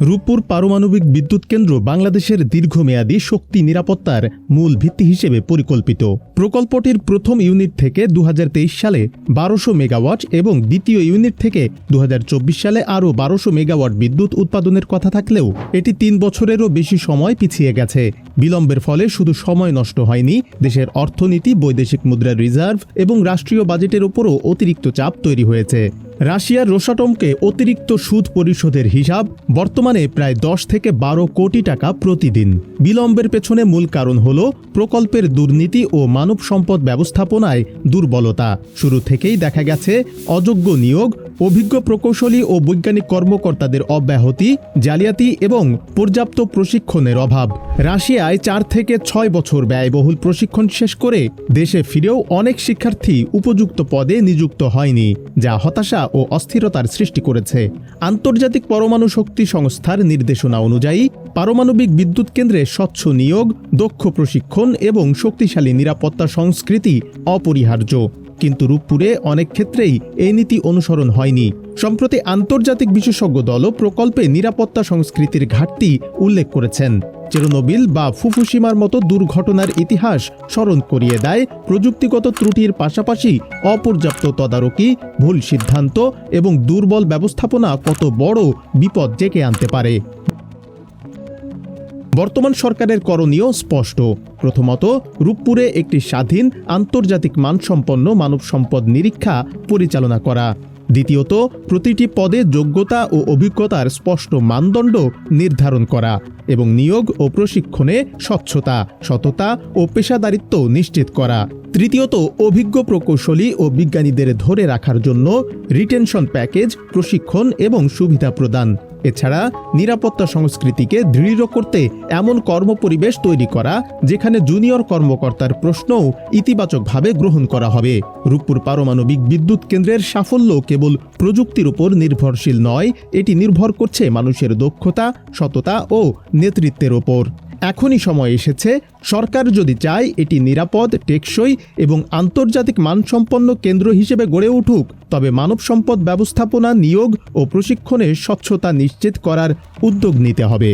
রূপপুর পারমাণবিক বিদ্যুৎ কেন্দ্র বাংলাদেশের দীর্ঘমেয়াদী শক্তি নিরাপত্তার মূল ভিত্তি হিসেবে পরিকল্পিত। প্রকল্পটির প্রথম ইউনিট থেকে 2023 সালে 1200 মেগাওয়াট এবং দ্বিতীয় ইউনিট থেকে 2024 সালে আরও 1200 মেগাওয়াট বিদ্যুৎ উৎপাদনের কথা থাকলেও এটি 3 বছরেরও বেশি সময় পিছিয়ে গেছে। বিলম্বের ফলে শুধু সময় নষ্ট হয়নি, দেশের অর্থনীতি, বৈদেশিক মুদ্রার রিজার্ভ এবং রাষ্ট্রীয় বাজেটের ওপরও অতিরিক্ত চাপ তৈরি হয়েছে। রাশিয়ার রোসাটমকে অতিরিক্ত সুদ পরিশোধের হিসাব বর্তমানে প্রায় 10 থেকে 12 কোটি টাকা প্রতিদিন। বিলম্বের পেছনে মূল কারণ হল প্রকল্পের দুর্নীতি ও মানব সম্পদ ব্যবস্থাপনায় দুর্বলতা। শুরু থেকেই দেখা গেছে অযোগ্য নিয়োগ, অভিজ্ঞ প্রকৌশলী ও বৈজ্ঞানিক কর্মকর্তাদের অব্যাহতি, জালিয়াতি এবং পর্যাপ্ত প্রশিক্ষণের অভাব। রাশিয়ায় 4 থেকে 6 বছর ব্যয়বহুল প্রশিক্ষণ শেষ করে দেশে ফিরেও অনেক শিক্ষার্থী উপযুক্ত পদে নিযুক্ত হয়নি, যা হতাশা ও অস্থিরতার সৃষ্টি করেছে। আন্তর্জাতিক পরমাণু শক্তি সংস্থার নির্দেশনা অনুযায়ী পারমাণবিক বিদ্যুৎ কেন্দ্রে স্বচ্ছ নিয়োগ, দক্ষ প্রশিক্ষণ এবং শক্তিশালী নিরাপত্তা সংস্কৃতি অপরিহার্য। কিন্তু রূপপুরে অনেক ক্ষেত্রেই এই নীতি অনুসরণ হয়নি। সম্প্রতি আন্তর্জাতিক বিশেষজ্ঞ দলও প্রকল্পে নিরাপত্তা সংস্কৃতির ঘাটতি উল্লেখ করেছেন। চেরনোবিল বা ফুকুশিমার মতো দুর্ঘটনার ইতিহাস স্মরণ করিয়ে দেয় প্রযুক্তিগত ত্রুটির পাশাপাশি অপর্যাপ্ত তদারকি, ভুল সিদ্ধান্ত এবং দুর্বল ব্যবস্থাপনা কত বড় বিপদ ডেকে আনতে পারে। বর্তমান সরকারের করণীয় স্পষ্ট। প্রথমত, রূপপুরে একটি স্বাধীন, আন্তর্জাতিক মানসম্পন্ন মানব সম্পদ নিরীক্ষা পরিচালনা করা। দ্বিতীয়ত, প্রতিটি পদে যোগ্যতা ও অভিজ্ঞতার স্পষ্ট মানদণ্ড নির্ধারণ করা এবং নিয়োগ ও প্রশিক্ষণে স্বচ্ছতা, সততা ও পেশাদারিত্ব নিশ্চিত করা। তৃতীয়ত, অভিজ্ঞ প্রকৌশলী ও বিজ্ঞানীদের ধরে রাখার জন্য রিটেনশন প্যাকেজ, প্রশিক্ষণ এবং সুবিধা প্রদান। এছাড়া নিরাপত্তা সংস্কৃতিকে দৃঢ় করতে এমন কর্মপরিবেশ তৈরি করা যেখানে জুনিয়র কর্মকর্তার প্রশ্নও ইতিবাচকভাবে গ্রহণ করা হবে। রূপপুর পারমাণবিক বিদ্যুৎ কেন্দ্রের সাফল্য কেবল প্রযুক্তির উপর নির্ভরশীল নয়, এটি নির্ভর করছে মানুষের দক্ষতা, সততা ও নেতৃত্বের ওপর। এখনই সময় এসেছে, সরকার যদি চায় এটি নিরাপদ, টেকসই এবং আন্তর্জাতিক মানসম্পন্ন কেন্দ্র হিসেবে গড়ে উঠুক, তবে মানব সম্পদ ব্যবস্থাপনা, নিয়োগ ও প্রশিক্ষণে স্বচ্ছতা নিশ্চিত করার উদ্যোগ নিতে হবে।